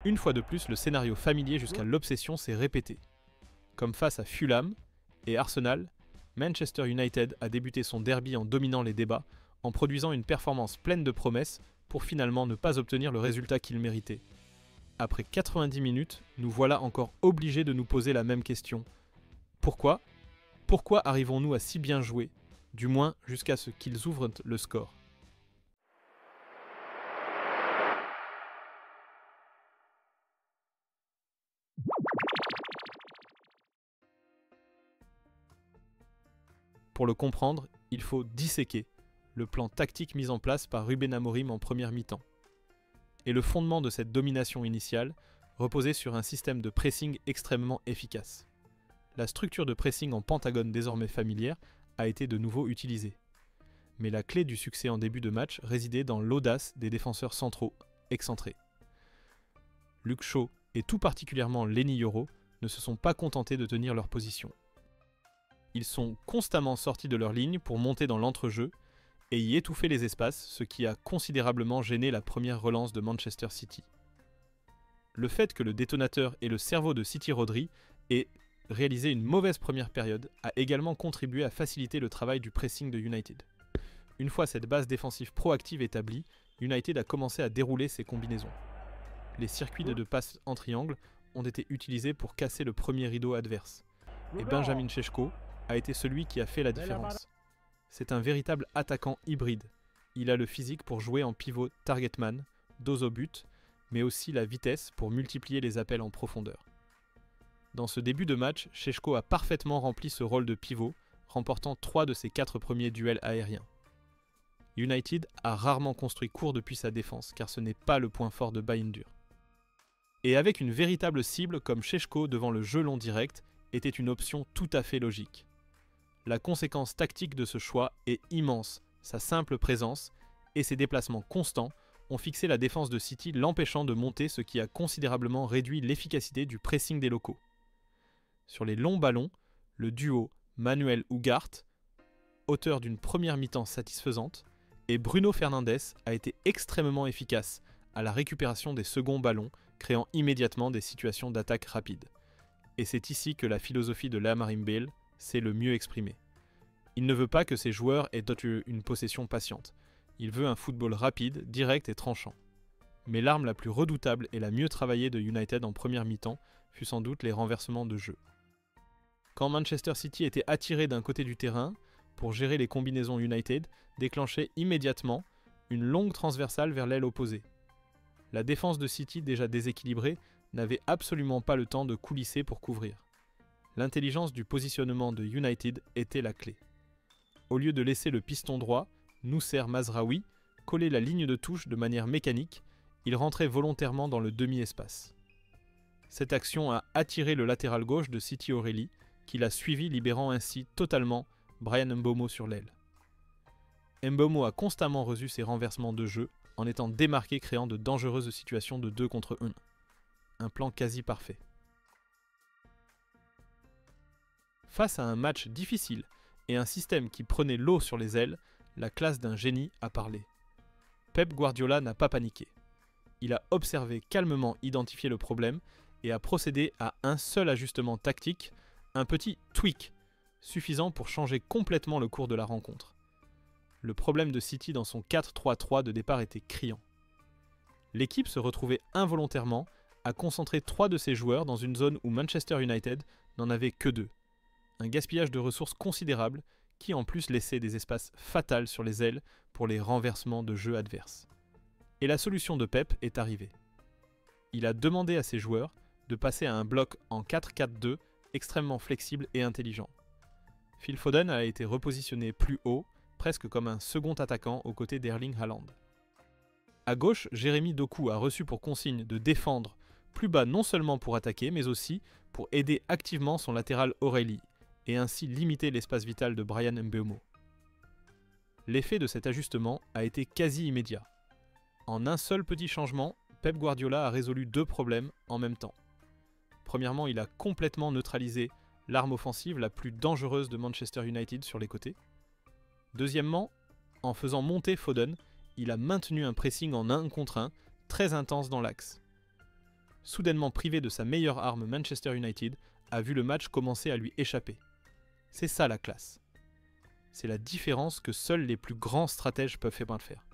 Une fois de plus, le scénario familier jusqu'à l'obsession s'est répété. Comme face à Fulham et Arsenal, Manchester United a débuté son derby en dominant les débats, en produisant une performance pleine de promesses pour finalement ne pas obtenir le résultat qu'il méritait. Après 90 minutes, nous voilà encore obligés de nous poser la même question. Pourquoi ? Pourquoi arrivons-nous à si bien jouer, du moins jusqu'à ce qu'ils ouvrent le score ? Pour le comprendre, il faut disséquer le plan tactique mis en place par Ruben Amorim en première mi-temps. Et le fondement de cette domination initiale reposait sur un système de pressing extrêmement efficace. La structure de pressing en pentagone désormais familière a été de nouveau utilisée. Mais la clé du succès en début de match résidait dans l'audace des défenseurs centraux excentrés. Luke Shaw et tout particulièrement Lenny Yoro ne se sont pas contentés de tenir leur position. Ils sont constamment sortis de leur ligne pour monter dans l'entrejeu et y étouffer les espaces, ce qui a considérablement gêné la première relance de Manchester City. Le fait que le détonateur et le cerveau de City Rodri aient réalisé une mauvaise première période a également contribué à faciliter le travail du pressing de United. Une fois cette base défensive proactive établie, United a commencé à dérouler ses combinaisons. Les circuits de passes en triangle ont été utilisés pour casser le premier rideau adverse. Et Benjamin Šeško a été celui qui a fait la différence. C'est un véritable attaquant hybride. Il a le physique pour jouer en pivot targetman, dos au but, mais aussi la vitesse pour multiplier les appels en profondeur. Dans ce début de match, Šeško a parfaitement rempli ce rôle de pivot, remportant 3 de ses 4 premiers duels aériens. United a rarement construit court depuis sa défense, car ce n'est pas le point fort de Bayindur. Et avec une véritable cible comme Šeško devant le jeu long direct, était une option tout à fait logique. La conséquence tactique de ce choix est immense, sa simple présence et ses déplacements constants ont fixé la défense de City, l'empêchant de monter, ce qui a considérablement réduit l'efficacité du pressing des locaux. Sur les longs ballons, le duo Manuel-Ugarte, auteur d'une première mi-temps satisfaisante, et Bruno Fernandes a été extrêmement efficace à la récupération des seconds ballons, créant immédiatement des situations d'attaque rapide. Et c'est ici que la philosophie de Amorim Bale s'est le mieux exprimée. Il ne veut pas que ses joueurs aient une possession patiente. Il veut un football rapide, direct et tranchant. Mais l'arme la plus redoutable et la mieux travaillée de United en première mi-temps fut sans doute les renversements de jeu. Quand Manchester City était attiré d'un côté du terrain, pour gérer les combinaisons United, déclenchait immédiatement une longue transversale vers l'aile opposée. La défense de City, déjà déséquilibrée, n'avait absolument pas le temps de coulisser pour couvrir. L'intelligence du positionnement de United était la clé. Au lieu de laisser le piston droit, Noussair Mazraoui, coller la ligne de touche de manière mécanique, il rentrait volontairement dans le demi-espace. Cette action a attiré le latéral gauche de City O'Reilly, qui l'a suivi, libérant ainsi totalement Bryan Mbeumo sur l'aile. Mbeumo a constamment reçu ses renversements de jeu, en étant démarqué, créant de dangereuses situations de 2 contre 1. Un plan quasi parfait. Face à un match difficile et un système qui prenait l'eau sur les ailes, la classe d'un génie a parlé. Pep Guardiola n'a pas paniqué. Il a observé calmement identifié le problème et a procédé à un seul ajustement tactique, un petit tweak, suffisant pour changer complètement le cours de la rencontre. Le problème de City dans son 4-3-3 de départ était criant. L'équipe se retrouvait involontairement à concentrer 3 de ses joueurs dans une zone où Manchester United n'en avait que 2. Un gaspillage de ressources considérable qui en plus laissait des espaces fatals sur les ailes pour les renversements de jeu adverses. Et la solution de Pep est arrivée. Il a demandé à ses joueurs de passer à un bloc en 4-4-2 extrêmement flexible et intelligent. Phil Foden a été repositionné plus haut, presque comme un second attaquant aux côtés d'Erling Haaland. À gauche, Jérémy Doku a reçu pour consigne de défendre plus bas non seulement pour attaquer, mais aussi pour aider activement son latéral O'Reilly, et ainsi limiter l'espace vital de Bryan Mbeumo. L'effet de cet ajustement a été quasi immédiat. En un seul petit changement, Pep Guardiola a résolu 2 problèmes en même temps. Premièrement, il a complètement neutralisé l'arme offensive la plus dangereuse de Manchester United sur les côtés. Deuxièmement, en faisant monter Foden, il a maintenu un pressing en 1 contre 1 très intense dans l'axe. soudainement privé de sa meilleure arme, Manchester United a vu le match commencer à lui échapper. C'est ça la classe. C'est la différence que seuls les plus grands stratèges peuvent faire.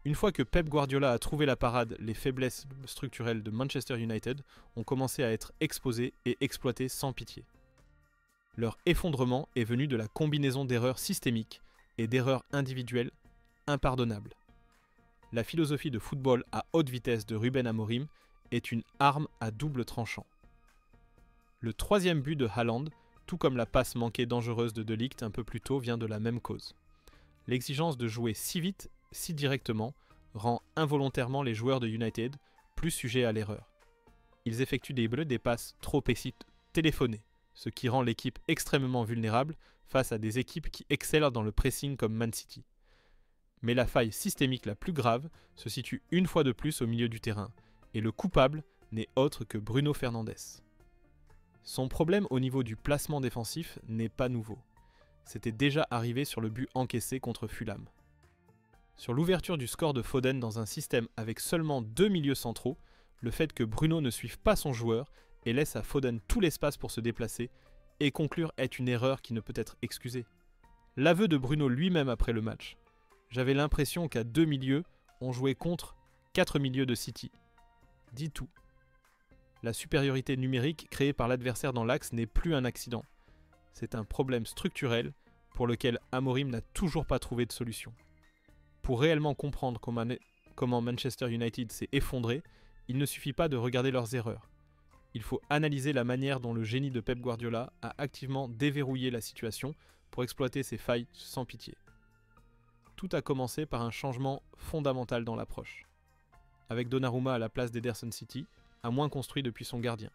Une fois que Pep Guardiola a trouvé la parade, les faiblesses structurelles de Manchester United ont commencé à être exposées et exploitées sans pitié. Leur effondrement est venu de la combinaison d'erreurs systémiques et d'erreurs individuelles impardonnables. La philosophie de football à haute vitesse de Ruben Amorim est une arme à double tranchant. Le troisième but de Haaland, tout comme la passe manquée dangereuse de De Ligt un peu plus tôt, vient de la même cause. L'exigence de jouer si vite, si directement, rend involontairement les joueurs de United plus sujets à l'erreur. Ils effectuent des passes trop téléphonées, ce qui rend l'équipe extrêmement vulnérable face à des équipes qui excellent dans le pressing comme Man City. Mais la faille systémique la plus grave se situe une fois de plus au milieu du terrain, et le coupable n'est autre que Bruno Fernandes. Son problème au niveau du placement défensif n'est pas nouveau. C'était déjà arrivé sur le but encaissé contre Fulham. Sur l'ouverture du score de Foden dans un système avec seulement 2 milieux centraux, le fait que Bruno ne suive pas son joueur et laisse à Foden tout l'espace pour se déplacer et conclure est une erreur qui ne peut être excusée. L'aveu de Bruno lui-même après le match. J'avais l'impression qu'à 2 milieux, on jouait contre 4 milieux de City. Dit tout. La supériorité numérique créée par l'adversaire dans l'axe n'est plus un accident. C'est un problème structurel pour lequel Amorim n'a toujours pas trouvé de solution. Pour réellement comprendre comment Manchester United s'est effondré, il ne suffit pas de regarder leurs erreurs. Il faut analyser la manière dont le génie de Pep Guardiola a activement déverrouillé la situation pour exploiter ses failles sans pitié. Tout a commencé par un changement fondamental dans l'approche. Avec Donnarumma à la place d'Ederson City, à moins construit depuis son gardien.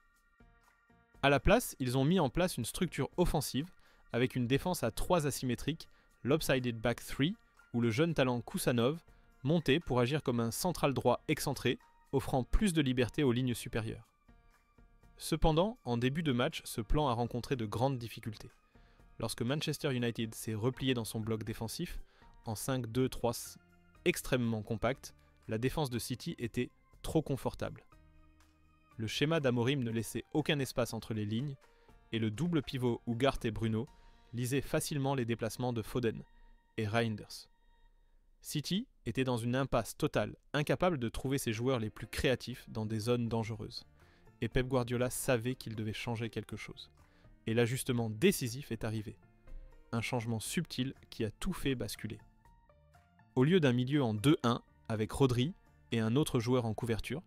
À la place, ils ont mis en place une structure offensive avec une défense à 3 asymétriques, l'Opsided Back 3, où le jeune talent Kusanov montait pour agir comme un central droit excentré, offrant plus de liberté aux lignes supérieures. Cependant, en début de match, ce plan a rencontré de grandes difficultés. Lorsque Manchester United s'est replié dans son bloc défensif, en 5-2-3 extrêmement compact, la défense de City était trop confortable. Le schéma d'Amorim ne laissait aucun espace entre les lignes, et le double pivot Ugarte et Bruno lisait facilement les déplacements de Foden et Reinders. City était dans une impasse totale, incapable de trouver ses joueurs les plus créatifs dans des zones dangereuses. Et Pep Guardiola savait qu'il devait changer quelque chose. Et l'ajustement décisif est arrivé. Un changement subtil qui a tout fait basculer. Au lieu d'un milieu en 2-1, avec Rodri et un autre joueur en couverture,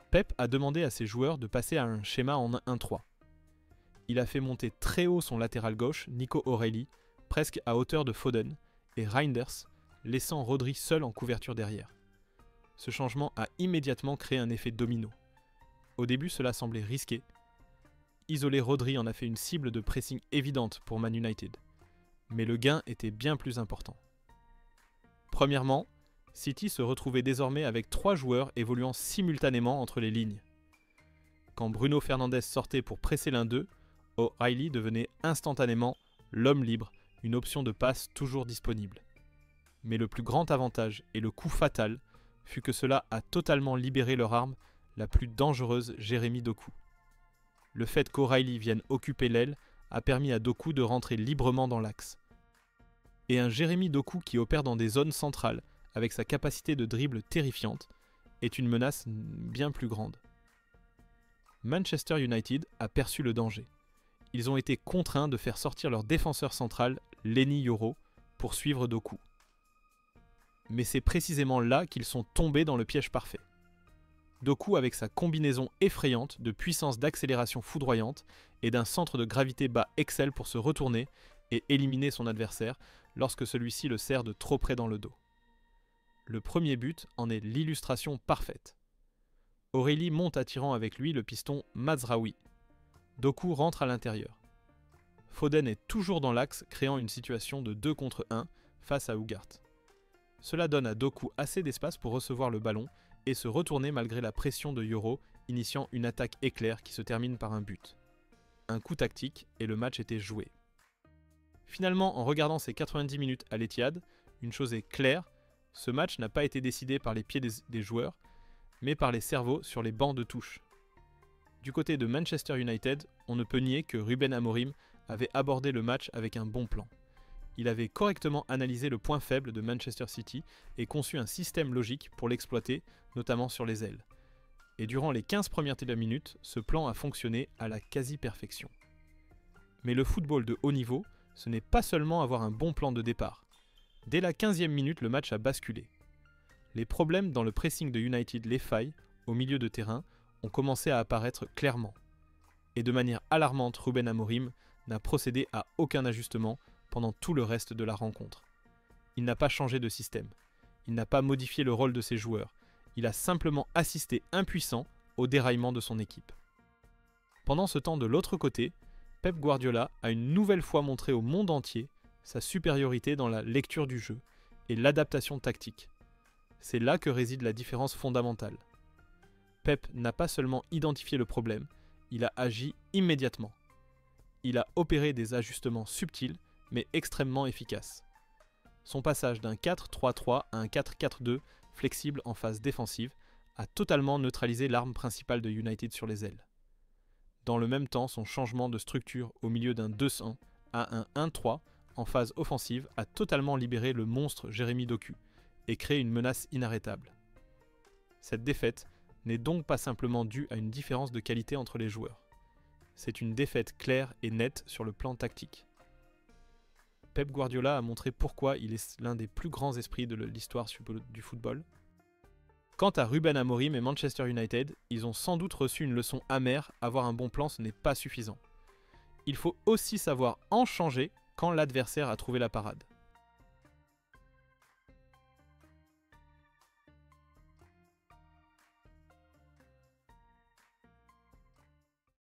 Pep a demandé à ses joueurs de passer à un schéma en 1-3. Il a fait monter très haut son latéral gauche, Nico O'Reilly, presque à hauteur de Foden, et Reinders, laissant Rodri seul en couverture derrière. Ce changement a immédiatement créé un effet domino. Au début, cela semblait risqué. Isoler Rodri en a fait une cible de pressing évidente pour Man United. Mais le gain était bien plus important. Premièrement, City se retrouvait désormais avec 3 joueurs évoluant simultanément entre les lignes. Quand Bruno Fernandes sortait pour presser l'un d'eux, O'Reilly devenait instantanément l'homme libre, une option de passe toujours disponible. Mais le plus grand avantage et le coup fatal fut que cela a totalement libéré leur arme la plus dangereuse, Jérémy Doku. Le fait qu'O'Reilly vienne occuper l'aile a permis à Doku de rentrer librement dans l'axe. Et un Jérémy Doku qui opère dans des zones centrales, avec sa capacité de dribble terrifiante, est une menace bien plus grande. Manchester United a perçu le danger. Ils ont été contraints de faire sortir leur défenseur central, Lenny Yoro, pour suivre Doku. Mais c'est précisément là qu'ils sont tombés dans le piège parfait. Doku, avec sa combinaison effrayante de puissance d'accélération foudroyante et d'un centre de gravité bas excelle pour se retourner et éliminer son adversaire lorsque celui-ci le serre de trop près dans le dos. Le premier but en est l'illustration parfaite. O'Reilly monte attirant avec lui le piston Mazraoui. Doku rentre à l'intérieur. Foden est toujours dans l'axe, créant une situation de 2 contre 1 face à Ugarte. Cela donne à Doku assez d'espace pour recevoir le ballon et se retourner malgré la pression de Yoro, initiant une attaque éclair qui se termine par un but. Un coup tactique et le match était joué. Finalement, en regardant ces 90 minutes à l'Etihad, une chose est claire, Ce match n'a pas été décidé par les pieds des joueurs, mais par les cerveaux sur les bancs de touche. Du côté de Manchester United, on ne peut nier que Ruben Amorim avait abordé le match avec un bon plan. Il avait correctement analysé le point faible de Manchester City et conçu un système logique pour l'exploiter, notamment sur les ailes. Et durant les 15 premières minutes, ce plan a fonctionné à la quasi-perfection. Mais le football de haut niveau, ce n'est pas seulement avoir un bon plan de départ. Dès la 15e minute, le match a basculé. Les problèmes dans le pressing de United, les failles, au milieu de terrain, ont commencé à apparaître clairement. Et de manière alarmante, Ruben Amorim n'a procédé à aucun ajustement pendant tout le reste de la rencontre. Il n'a pas changé de système. Il n'a pas modifié le rôle de ses joueurs. Il a simplement assisté impuissant au déraillement de son équipe. Pendant ce temps de l'autre côté, Pep Guardiola a une nouvelle fois montré au monde entier sa supériorité dans la lecture du jeu et l'adaptation tactique. C'est là que réside la différence fondamentale. Pep n'a pas seulement identifié le problème, il a agi immédiatement. Il a opéré des ajustements subtils mais extrêmement efficaces. Son passage d'un 4-3-3 à un 4-4-2 flexible en phase défensive a totalement neutralisé l'arme principale de United sur les ailes. Dans le même temps, son changement de structure au milieu d'un 2-1 à un 1-3 en phase offensive a totalement libéré le monstre Jérémy Doku et créé une menace inarrêtable. Cette défaite n'est donc pas simplement due à une différence de qualité entre les joueurs. C'est une défaite claire et nette sur le plan tactique. Pep Guardiola a montré pourquoi il est l'un des plus grands esprits de l'histoire du football. Quant à Ruben Amorim et Manchester United, ils ont sans doute reçu une leçon amère, avoir un bon plan ce n'est pas suffisant. Il faut aussi savoir en changer quand l'adversaire a trouvé la parade.